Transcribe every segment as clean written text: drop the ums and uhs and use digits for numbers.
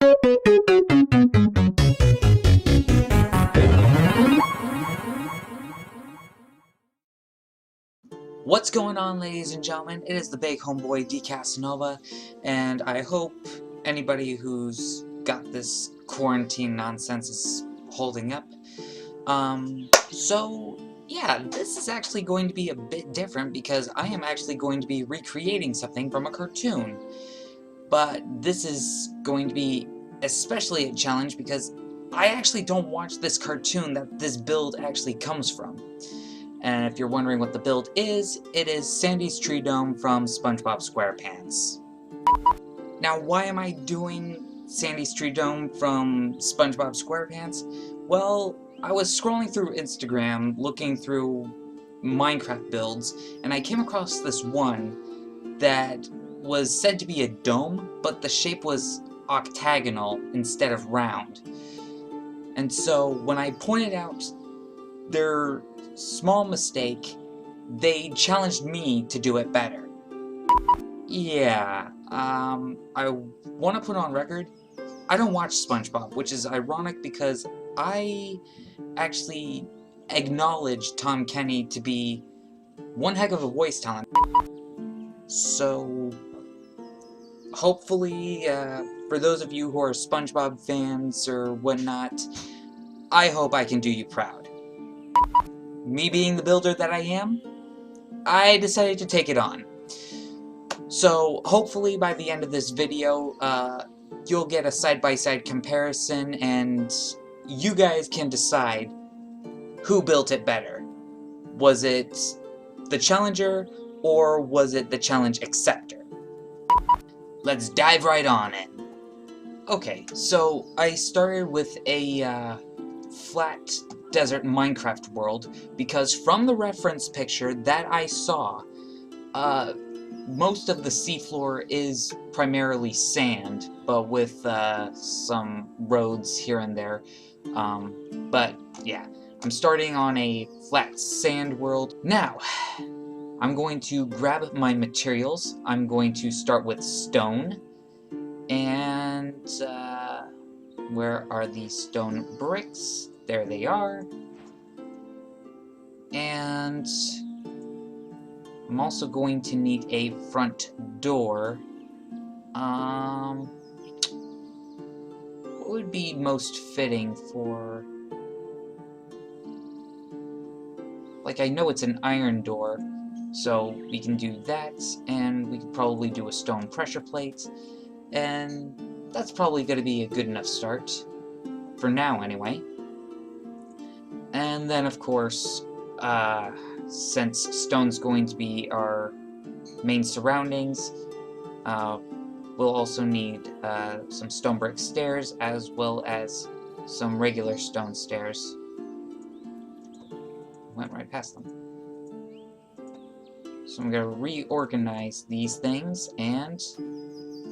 What's going on, ladies and gentlemen? It is the big homeboy D Casanova, and I hope anybody who's got this quarantine nonsense is holding up. So yeah, this is actually going to be a bit different because I am actually going to be recreating something from a cartoon. But this is going to be especially a challenge because I actually don't watch this cartoon that this build actually comes from. And if you're wondering what the build is, it is Sandy's Treedome from SpongeBob SquarePants. Now, why am I doing Sandy's Treedome from SpongeBob SquarePants? Well, I was scrolling through Instagram, looking through Minecraft builds, and I came across this one that was said to be a dome, but the shape was octagonal instead of round. And so when I pointed out their small mistake, they challenged me to do it better. Yeah, I want to put on record, I don't watch SpongeBob, which is ironic because I actually acknowledge Tom Kenny to be one heck of a voice talent. So, hopefully, for those of you who are SpongeBob fans or whatnot, I hope I can do you proud. Me being the builder that I am, I decided to take it on. So hopefully by the end of this video, you'll get a side-by-side comparison and you guys can decide who built it better. Was it the challenger or was it the challenge acceptor? Let's dive right on in. Okay, so I started with a flat desert Minecraft world because from the reference picture that I saw, most of the seafloor is primarily sand, but with some roads here and there. But yeah, I'm starting on a flat sand world. Now, I'm going to grab my materials. I'm going to start with stone. And where are the stone bricks? There they are. And I'm also going to need a front door. What would be most fitting for... Like, I know it's an iron door, so we can do that, and we could probably do a stone pressure plate, and that's probably going to be a good enough start. For now, anyway. And then, of course, since stone's going to be our main surroundings, we'll also need some stone brick stairs as well as some regular stone stairs. Went right past them. So I'm going to reorganize these things, and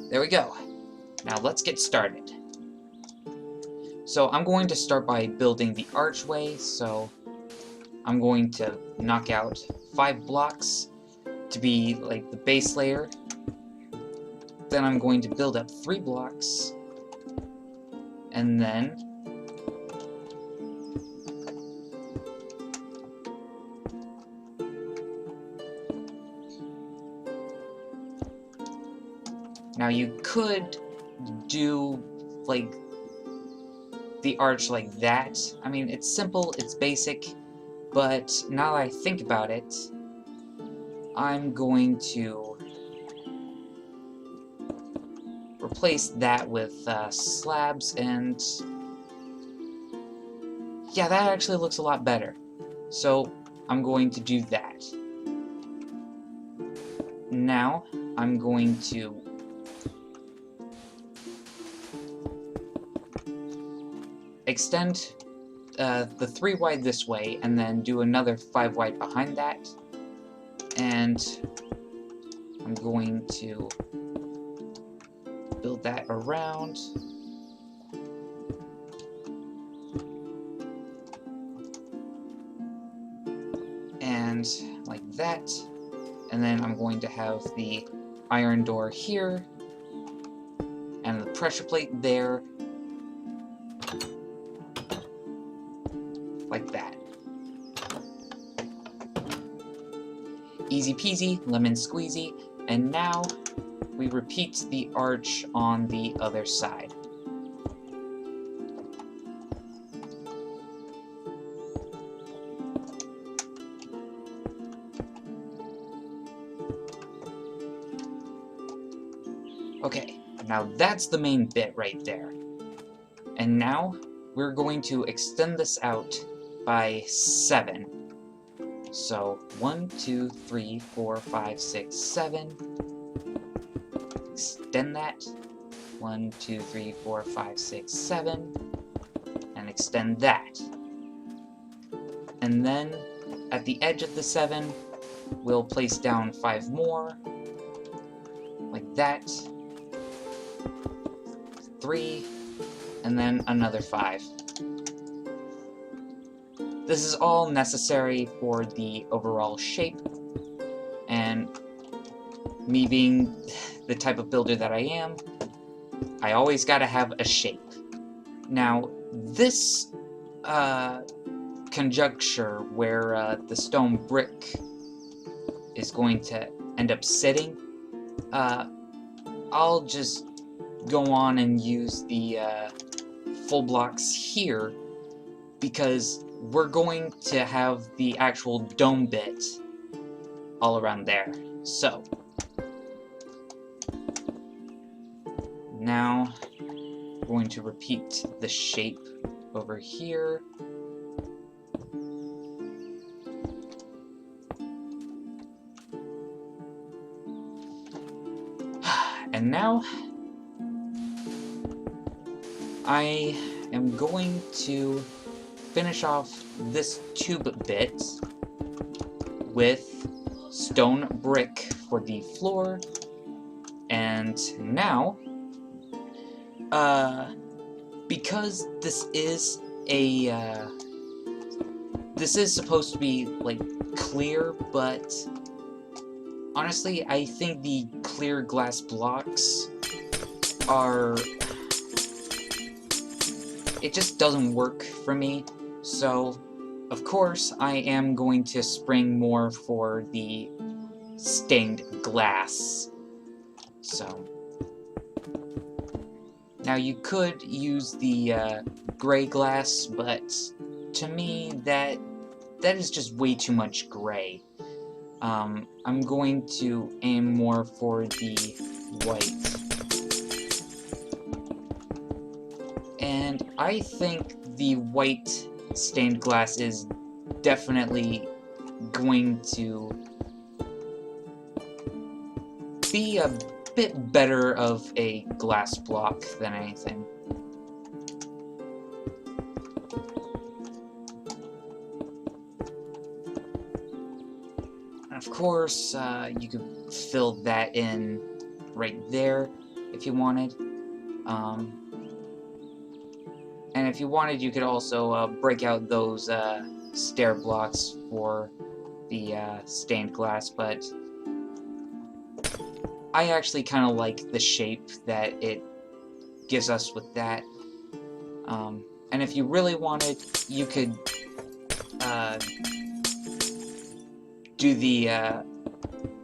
there we go. Now let's get started. So I'm going to start by building the archway, so I'm going to knock out 5 blocks to be like the base layer. Then I'm going to build up 3 blocks, and then now you could do like the arch like that. I mean, it's simple, it's basic, but now that I think about it, I'm going to replace that with slabs, and yeah, that actually looks a lot better. So I'm going to do that. Now I'm going to extend the 3 wide this way, and then do another 5 wide behind that. And I'm going to build that around. And like that. And then I'm going to have the iron door here, and the pressure plate there, like that. Easy peasy, lemon squeezy, and now we repeat the arch on the other side. Okay, now that's the main bit right there. And now we're going to extend this out by 7. So 1, 2, 3, 4, 5, 6, 7. Extend that. 1, 2, 3, 4, 5, 6, 7. And extend that. And then at the edge of the 7, we'll place down 5 more. Like that. 3. And then another 5. This is all necessary for the overall shape, and me being the type of builder that I am, I always gotta have a shape. Now, this conjuncture where the stone brick is going to end up sitting, I'll just go on and use the full blocks here, because we're going to have the actual dome bit all around there. So, now I'm going to repeat the shape over here. And now I am going to finish off this tube bit with stone brick for the floor. And now, because this is supposed to be like clear, but honestly I think the clear glass blocks are, it just doesn't work for me. So, of course, I am going to spring more for the stained glass. So, now you could use the gray glass, but to me, that is just way too much gray. I'm going to aim more for the white. And I think the white stained glass is definitely going to be a bit better of a glass block than anything. And of course, you could fill that in right there if you wanted. And if you wanted, you could also break out those stair blocks for the stained glass, but I actually kind of like the shape that it gives us with that. And if you really wanted, you could do the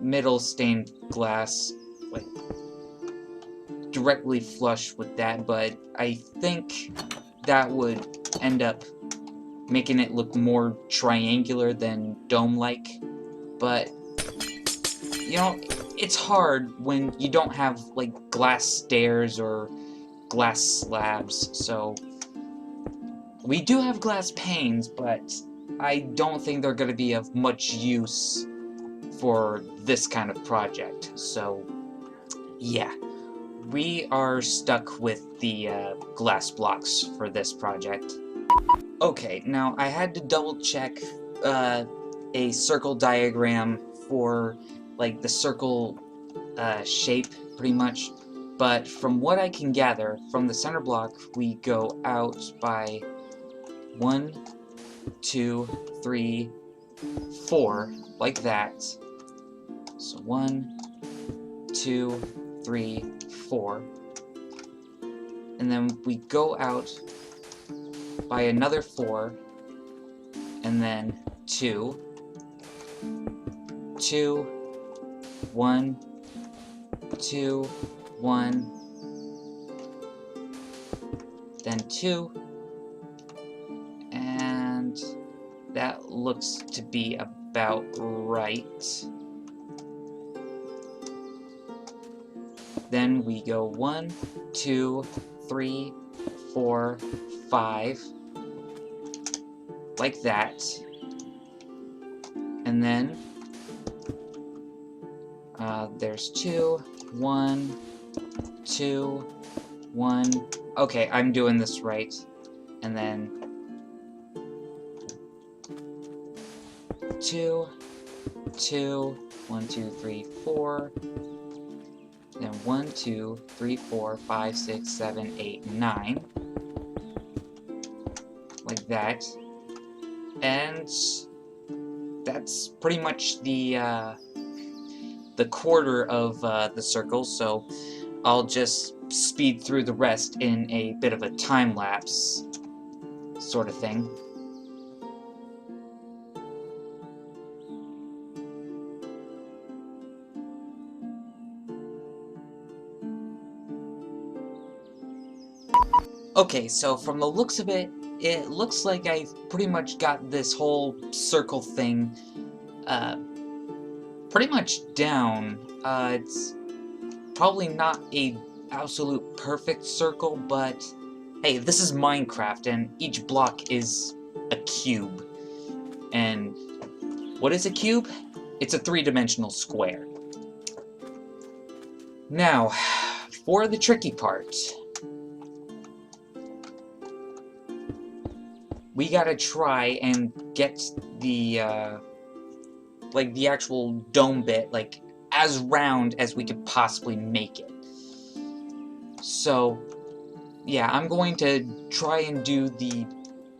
middle stained glass like directly flush with that, but I think that would end up making it look more triangular than dome-like. But, you know, it's hard when you don't have, like, glass stairs or glass slabs, so we do have glass panes, but I don't think they're going to be of much use for this kind of project. So, yeah. We are stuck with the glass blocks for this project. Okay, now I had to double check a circle diagram for like the circle shape pretty much, but from what I can gather, from the center block we go out by 1, 2, 3, 4, like that. So 1, 2, 3, 4. and then we go out by another 4, and then 2, 2, 1, 2, 1, then 2, and that looks to be about right. Then we go 1, 2, 3, 4, 5, like that, and then there's 2, 1, 2, 1. Okay, I'm doing this right. And then 2, 2, 1, 2, 3, 4. Then 1, 2, 3, 4, 5, 6, 7, 8, 9. Like that. And that's pretty much the quarter of the circle, so I'll just speed through the rest in a bit of a time-lapse sort of thing. Okay, so from the looks of it, it looks like I've pretty much got this whole circle thing pretty much down. It's probably not a absolute perfect circle, but hey, this is Minecraft, and each block is a cube. And what is a cube? It's a 3-dimensional square. Now, for the tricky part, we gotta try and get the like the actual dome bit, like, as round as we could possibly make it. So, yeah, I'm going to try and do the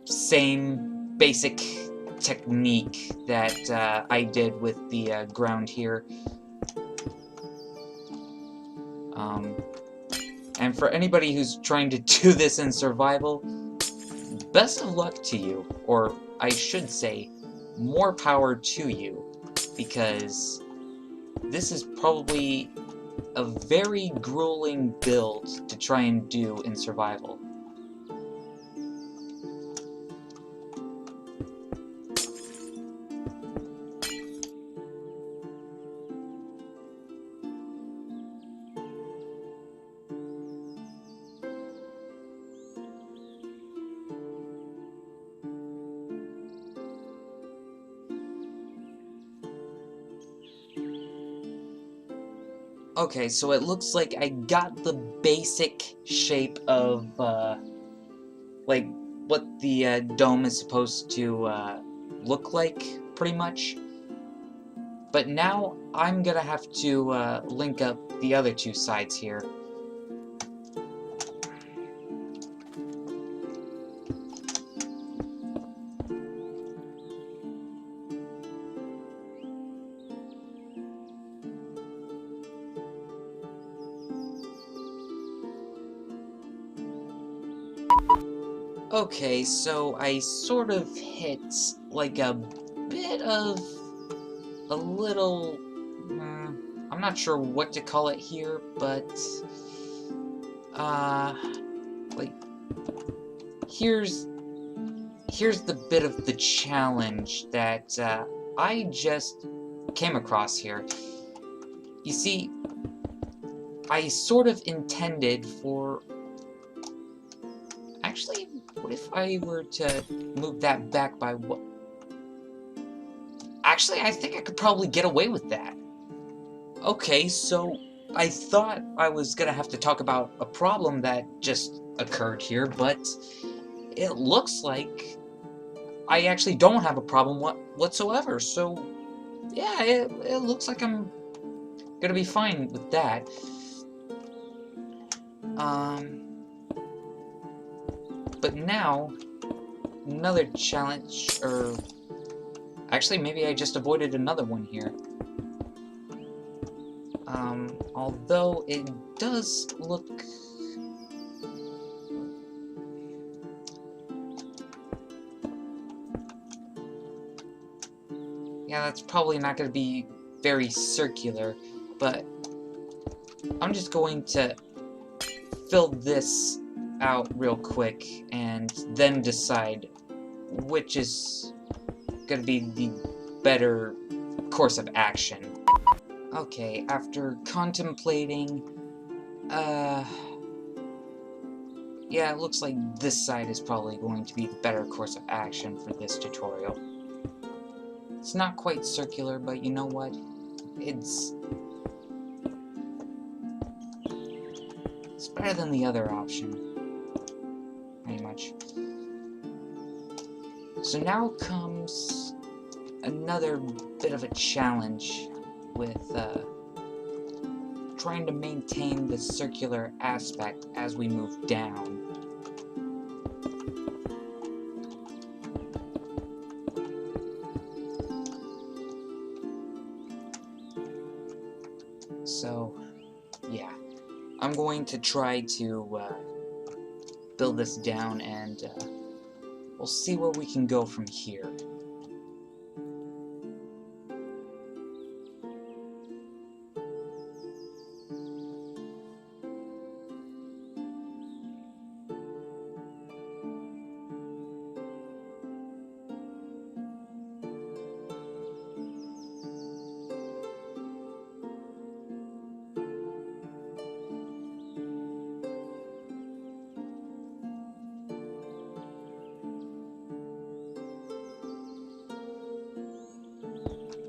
same basic technique that I did with the ground here. And for anybody who's trying to do this in survival, best of luck to you, or I should say, more power to you, because this is probably a very grueling build to try and do in survival. Okay, so it looks like I got the basic shape of, like, what the dome is supposed to look like, pretty much. But now I'm gonna have to link up the other two sides here. Okay, so I sort of hit, like, a bit of a little, I'm not sure what to call it here, but, like, here's the bit of the challenge that, I just came across here. You see, I sort of intended for... Actually, what if I were to move that back by what? Actually, I think I could probably get away with that. Okay, so I thought I was gonna have to talk about a problem that just occurred here, but it looks like I actually don't have a problem whatsoever, so yeah, it looks like I'm gonna be fine with that. But now, another challenge, or... Actually, maybe I just avoided another one here. Although it does look... Yeah, that's probably not going to be very circular, but I'm just going to fill this out real quick and then decide which is going to be the better course of action. Okay, after contemplating, yeah, it looks like this side is probably going to be the better course of action for this tutorial. It's not quite circular, but you know what? It's better than the other option, pretty much. So now comes another bit of a challenge with trying to maintain the circular aspect as we move down. So, yeah, I'm going to try to build this down, and we'll see where we can go from here.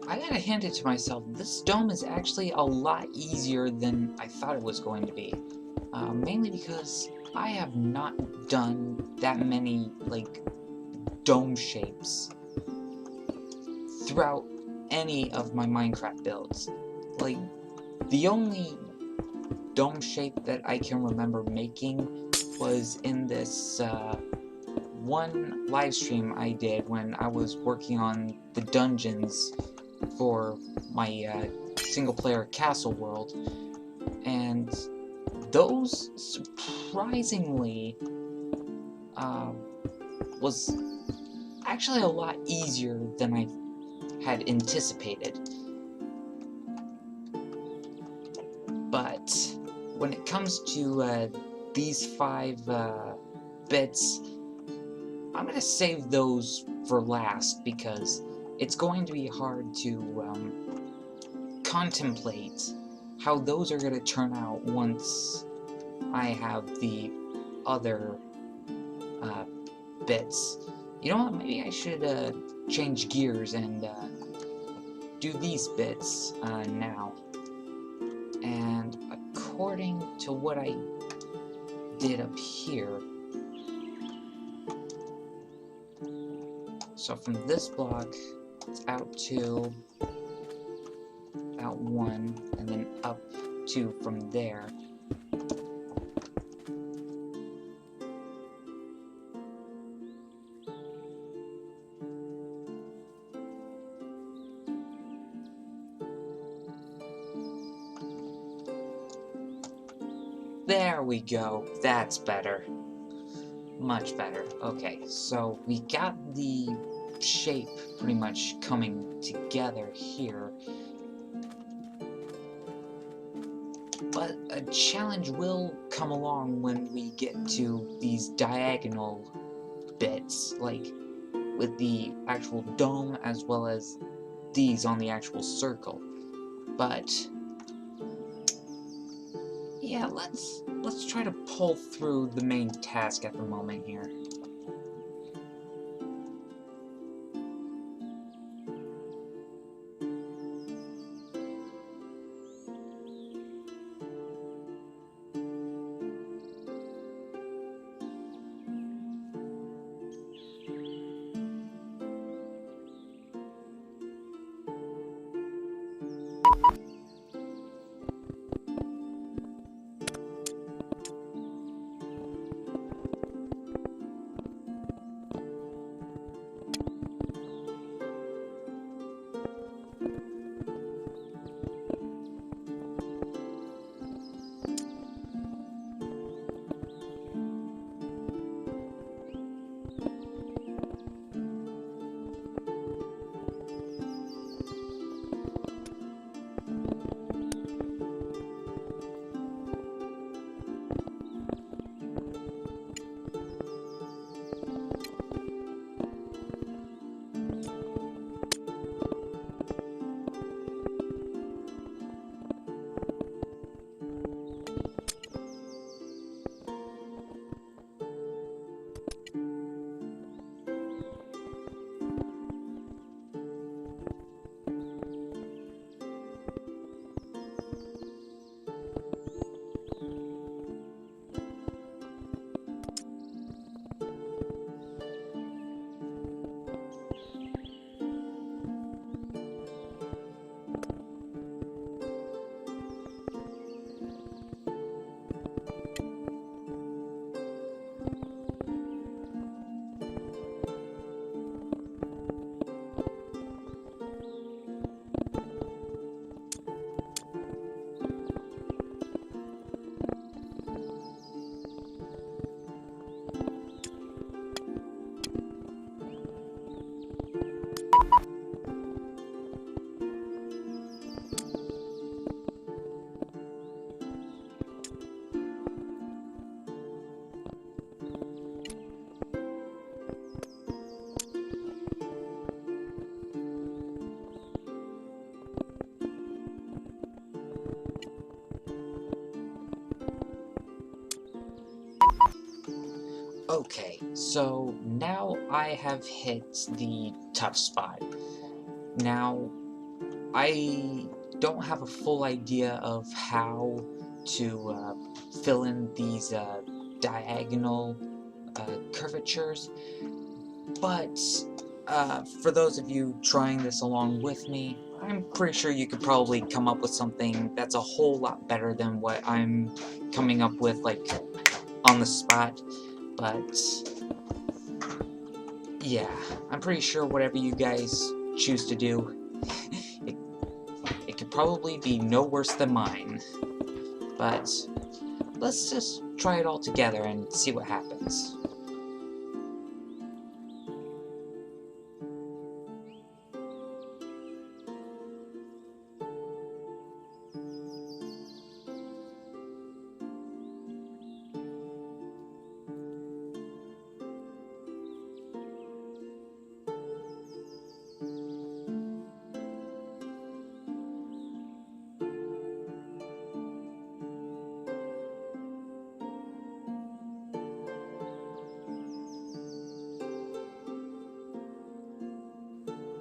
I gotta hand it to myself, this dome is actually a lot easier than I thought it was going to be. Mainly because I have not done that many, like, dome shapes throughout any of my Minecraft builds. Like, the only dome shape that I can remember making was in this one live stream I did when I was working on the dungeons for my single-player castle world, and those surprisingly was actually a lot easier than I had anticipated. But when it comes to these 5 bits, I'm gonna save those for last because it's going to be hard to contemplate how those are going to turn out once I have the other bits. You know what, maybe I should change gears and do these bits now. And according to what I did up here, so from this block, it's out 2, out 1, and then up 2 from there. There we go, that's better. Much better. Okay, so we got the shape pretty much coming together here. But a challenge will come along when we get to these diagonal bits, like with the actual dome as well as these on the actual circle. But yeah, let's try to pull through the main task at the moment here. Okay, so now I have hit the tough spot. Now, I don't have a full idea of how to fill in these diagonal curvatures, but for those of you trying this along with me, I'm pretty sure you could probably come up with something that's a whole lot better than what I'm coming up with, like, on the spot. But yeah, I'm pretty sure whatever you guys choose to do, it could probably be no worse than mine. But let's just try it all together and see what happens.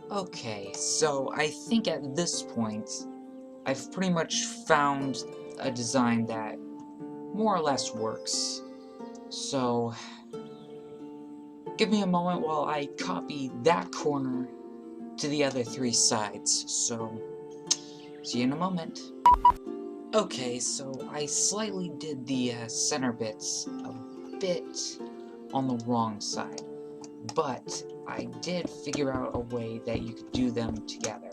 Okay, so I think at this point, I've pretty much found a design that more or less works. So, give me a moment while I copy that corner to the other three sides. So, see you in a moment. Okay, so I slightly did the center bits a bit on the wrong side, but I did figure out a way that you could do them together.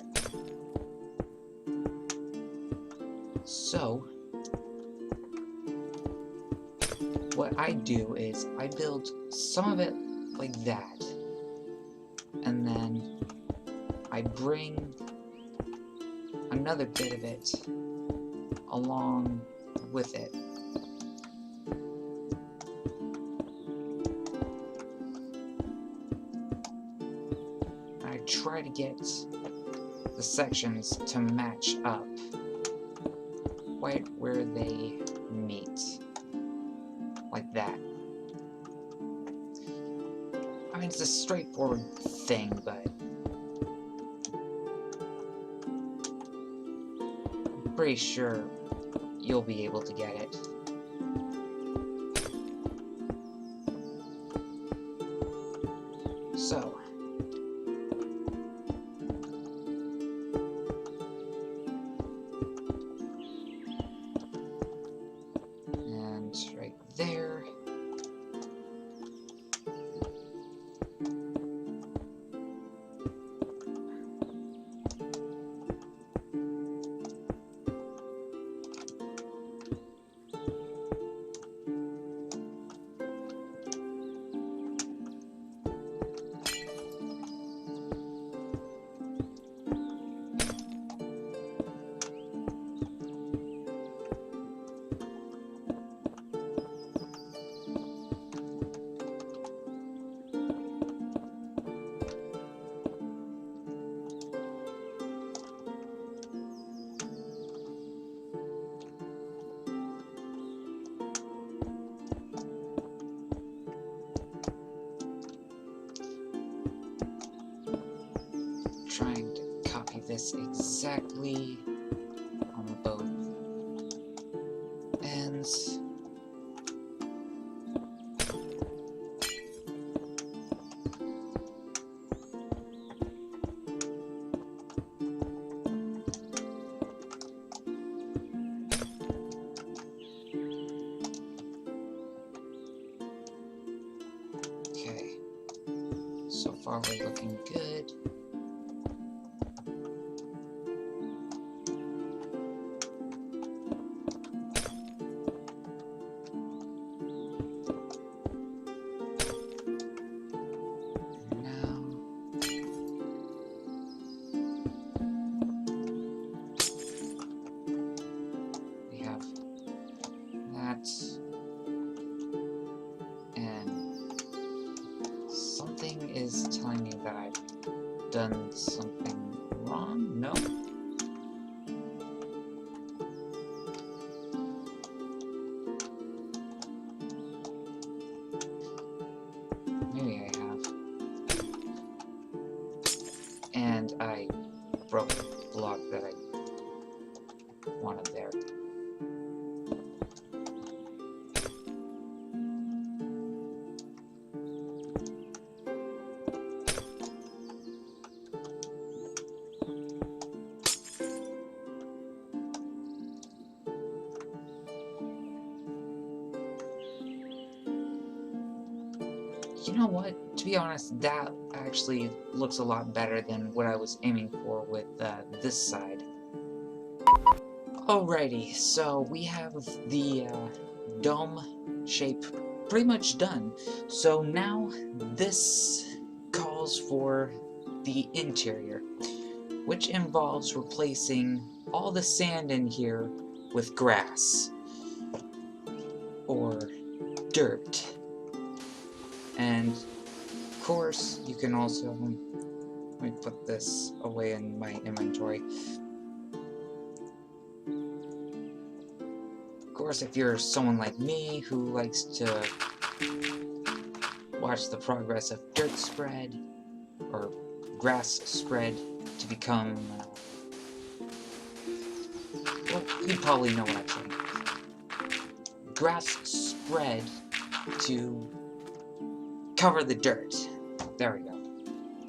So, what I do is I build some of it like that, and then I bring another bit of it along with it. I try to get the sections to match up right where they meet, like that. I mean, it's a straightforward thing, but I'm pretty sure you'll be able to get it. So, and right there. Trying to copy this exactly on both ends. Okay, so far we're looking good. And something is telling me that I've done something wrong? No? broke the block that I wanted there. You know what? To be honest, that actually looks a lot better than what I was aiming for with this side. Alrighty, so we have the dome shape pretty much done. So now this calls for the interior, which involves replacing all the sand in here with grass or dirt. And of course, you can also, let me put this away in my inventory. Of course, if you're someone like me who likes to watch the progress of dirt spread or grass spread to become, well, you probably know what I'm saying. Grass spread to cover the dirt. There we go.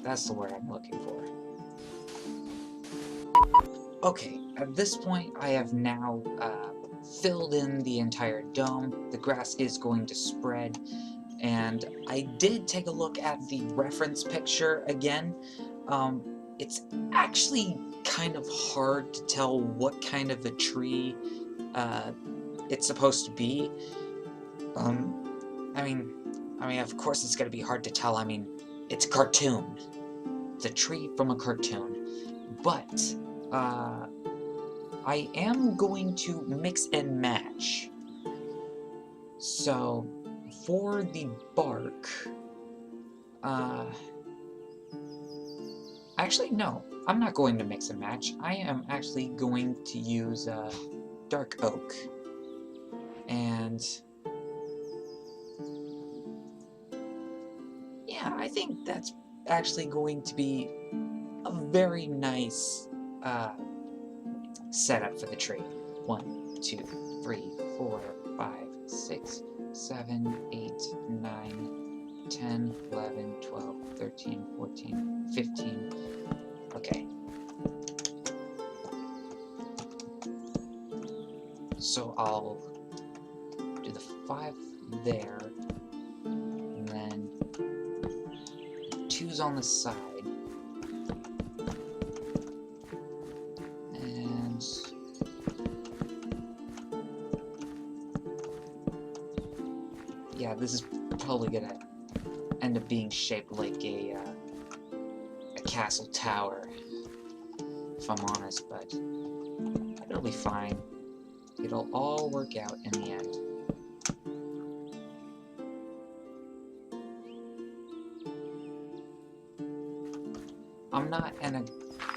That's the word I'm looking for. Okay, at this point I have now filled in the entire dome. The grass is going to spread, and I did take a look at the reference picture again. It's actually kind of hard to tell what kind of a tree it's supposed to be. I mean, of course it's gonna be hard to tell. I mean, it's a cartoon. It's a tree from a cartoon. But, I am going to mix and match. So, for the bark, actually, no. I'm not going to mix and match. I am actually going to use, dark oak. And yeah, I think that's actually going to be a very nice setup for the tree. 1, 2, 3, 4, 5, 6, 7, 8, 9, 10, 11, 12, 13, 14, 15. Okay. So I'll do the 5 there, and then 2's on the side. And yeah, this is probably gonna end up being shaped like a castle tower, if I'm honest, but it'll be fine. It'll all work out in the end. I'm not an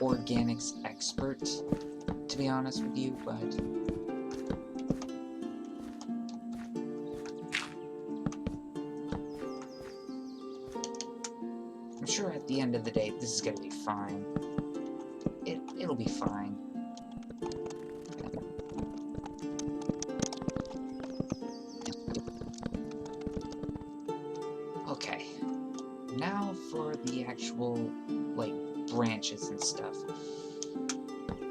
organics expert, to be honest with you, but I'm sure at the end of the day this is gonna be fine. It'll be fine. Okay, now for the actual, like, branches and stuff.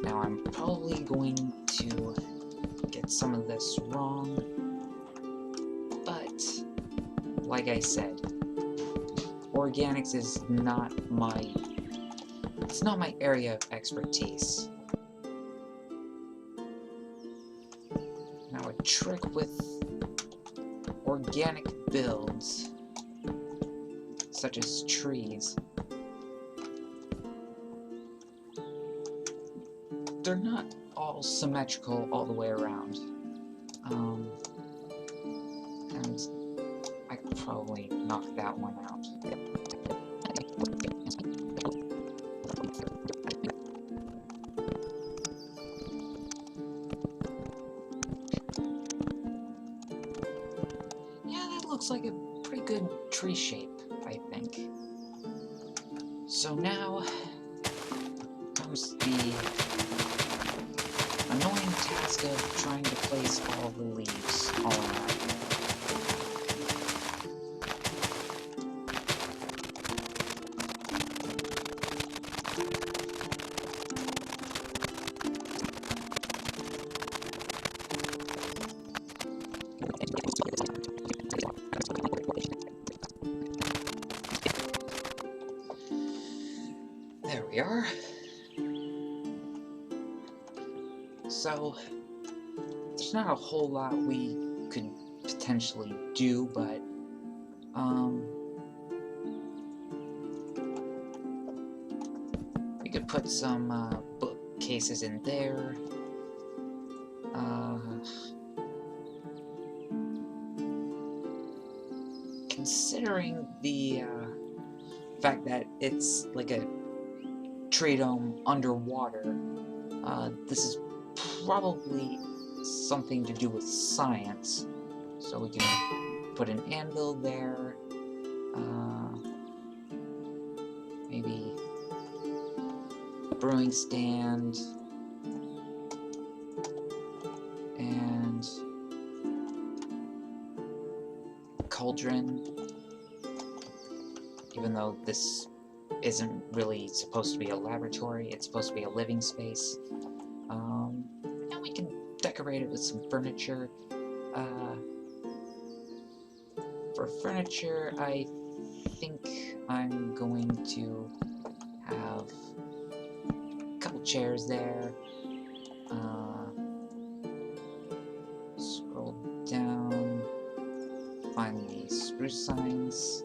Now I'm probably going to get some of this wrong, but like I said, organics is not my area of expertise. Now a trick with organic builds, such as trees, they're not all symmetrical all the way around. And I could probably knock that one out. Yeah, that looks like a pretty good tree shape, I think. So now, comes the annoying task of trying to place all the leaves all around. There we are. So, there's not a whole lot we could potentially do, but, we could put some, bookcases in there. Considering the, fact that it's like a Treedome underwater, this is probably something to do with science. So we can put an anvil there, maybe a brewing stand, and a cauldron, even though this isn't really supposed to be a laboratory, it's supposed to be a living space. And we can decorate it with some furniture. For furniture, I think I'm going to have a couple chairs there. Scroll down, find the spruce signs.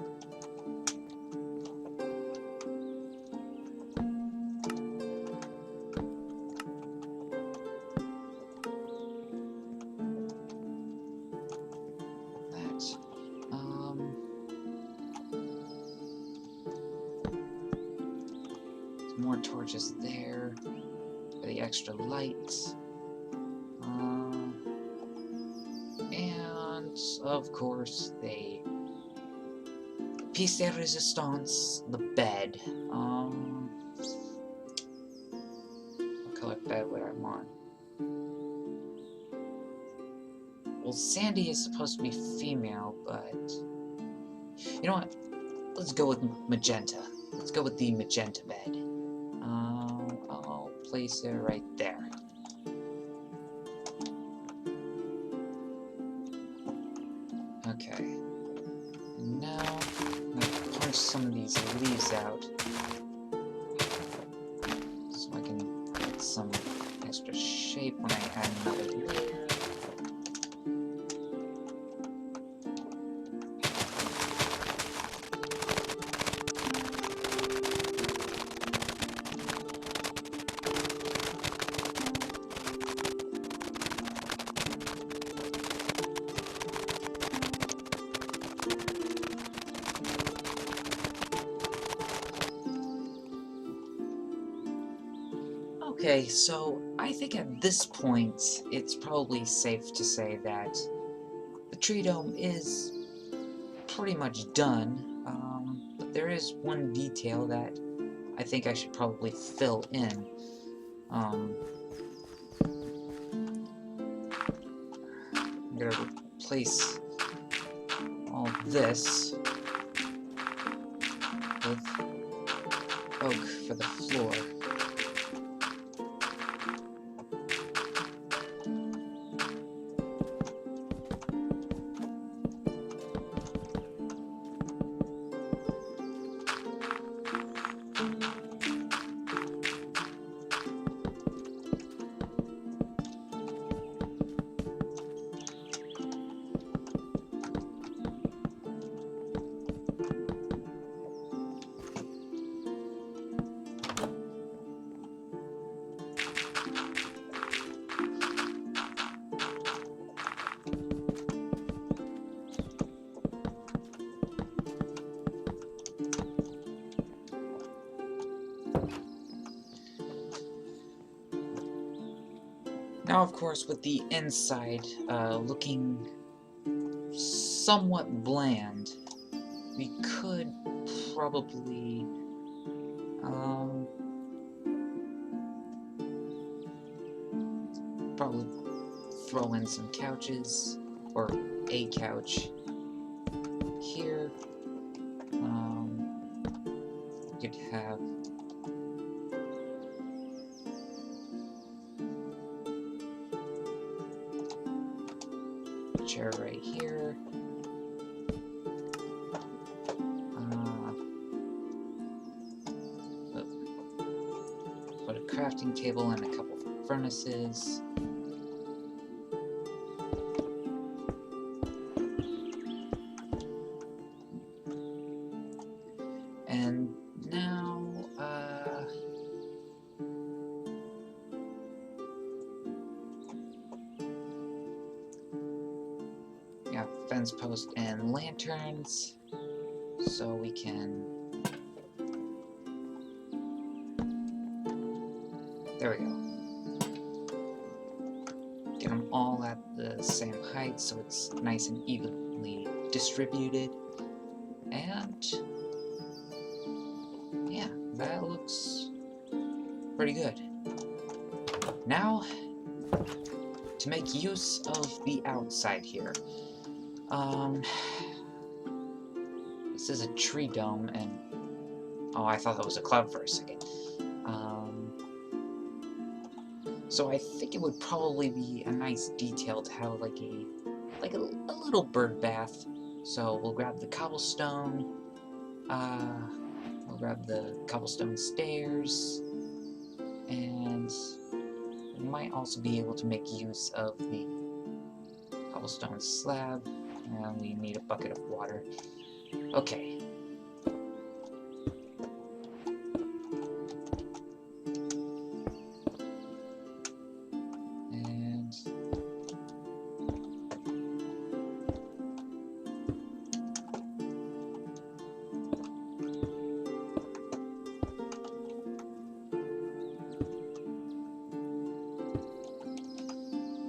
More torches there for the extra light. And of course the piece de resistance, the bed. What color bed would I want? Well, Sandy is supposed to be female, but you know what? Let's go with magenta. Let's go with the magenta bed. I'll place it right there. Okay. Now, I'm gonna punch some of these leaves out so I can get some extra shape when I add another layer. Okay, so I think at this point, it's probably safe to say that the Treedome is pretty much done, but there is one detail that I think I should probably fill in. I'm gonna replace all this with oak for the floor. Now, of course, with the inside looking somewhat bland, we could probably probably throw in some couches, or a couch here. You could have a chair right here. Put a crafting table and a couple of furnaces. And now, yeah, fence post and lanterns, so we can. There we go. Get them all at the same height so it's nice and evenly distributed. And yeah, that looks pretty good. Now, to make use of the outside here. This is a Treedome, and oh, I thought that was a cloud for a second. So I think it would probably be a nice detail to have like a little bird bath. So we'll grab the cobblestone. We'll grab the cobblestone stairs, and we might also be able to make use of the cobblestone slab. And we need a bucket of water. Okay.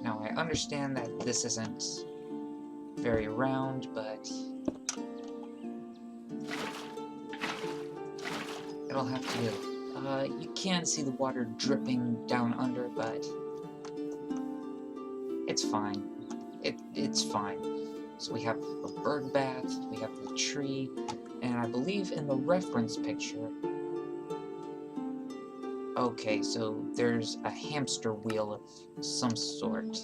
Now I understand that this isn't very round, but it'll have to do. You can see the water dripping down under, but it's fine. It's fine. So we have a bird bath, we have the tree, and I believe in the reference picture. Okay, so there's a hamster wheel of some sort.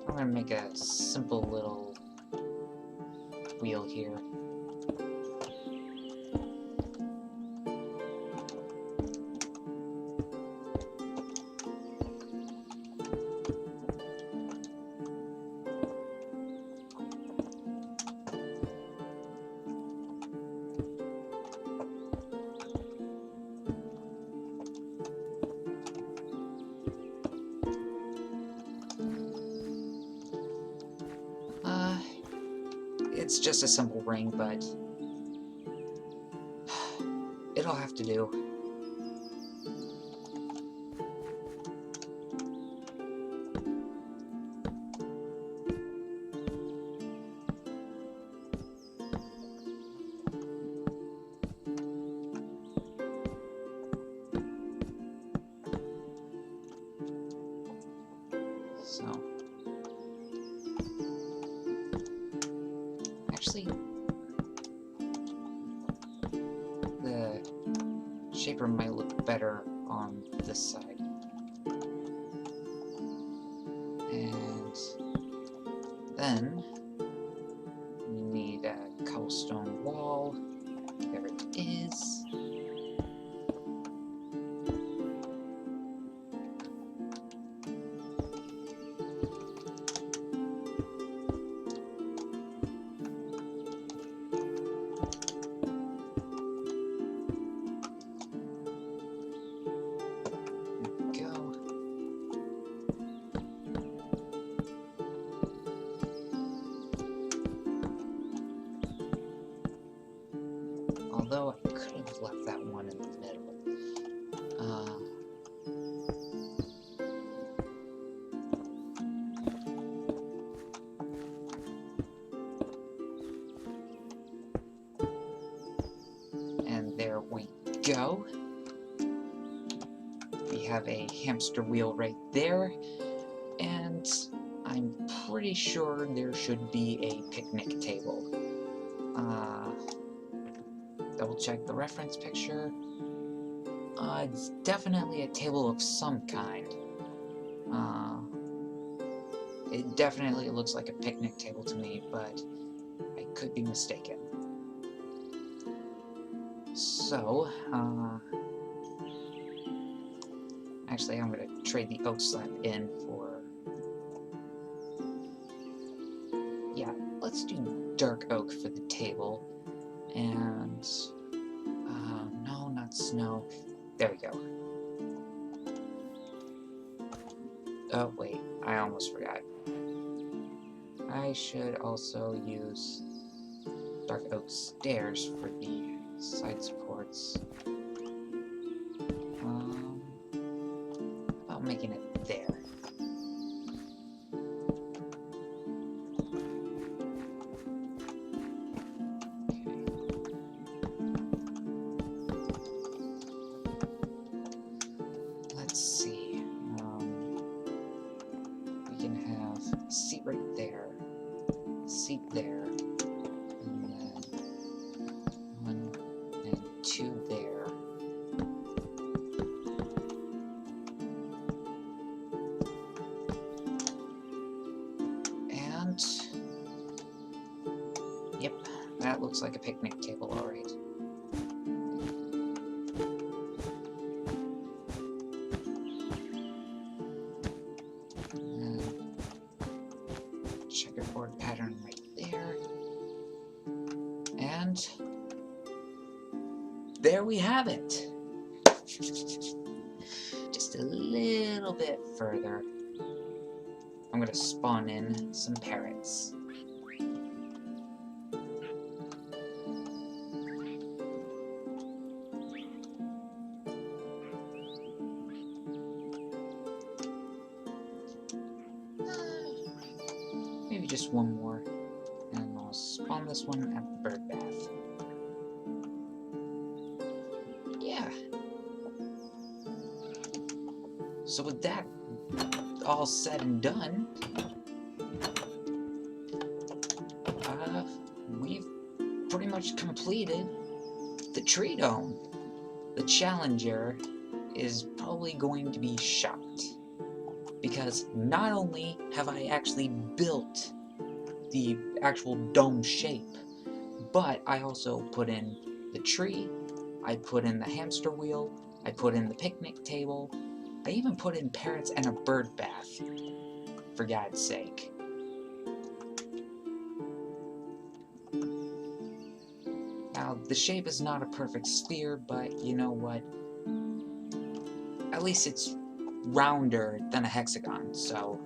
I'm gonna make a simple little wheel here. It's just a simple ring, but it'll have to do. So, actually, the shaper might look better on this side. And then we need a cobblestone wall. There it is. Although I could have left that one in the middle. go. We have a hamster wheel right there, and I'm pretty sure there should be a picnic table. Double check the reference picture. It's definitely a table of some kind. It definitely looks like a picnic table to me, but I could be mistaken. So, actually I'm going to trade the oak slab in for... Yeah, let's do dark oak for the table. And... no, not snow. There we go. Oh, wait, I almost forgot. I should also use dark oak stairs for the side supports. About making it there. Let's see. We can have a seat right there, seat there, and then 1 and 2 there. And yep, that looks like a picnic table, all right. Checkerboard pattern right there. And there we have it. Just a little bit further. I'm gonna spawn in some parrots. Maybe just one more, and I'll spawn this one at the bird bath. Yeah. So with that all said and done, we've pretty much completed the Treedome. The challenger is probably going to be shocked, because not only have I actually built the actual dome shape, but I also put in the tree, I put in the hamster wheel, I put in the picnic table, I even put in parrots and a bird bath, for God's sake. Now, the shape is not a perfect sphere, but you know what? At least it's rounder than a hexagon, so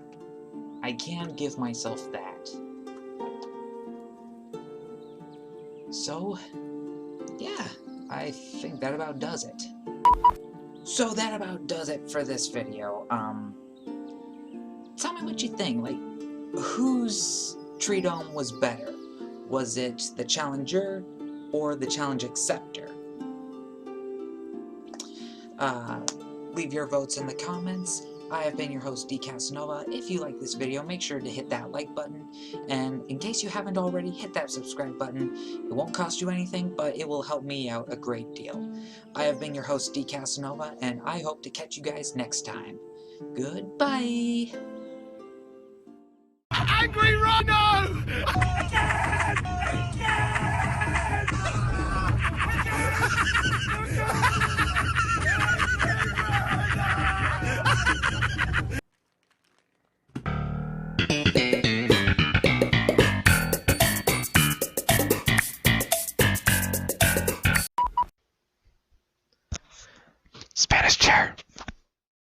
I can give myself that. So, yeah, I think that about does it. So that about does it for this video. Tell me what you think. Like, whose Treedome was better? Was it the Challenger or the Challenge Acceptor? Leave your votes in the comments. I have been your host, D. Casanova. If you like this video, make sure to hit that like button. And in case you haven't already, hit that subscribe button. It won't cost you anything, but it will help me out a great deal. I have been your host, D. Casanova, and I hope to catch you guys next time. Goodbye! Angry Rhino!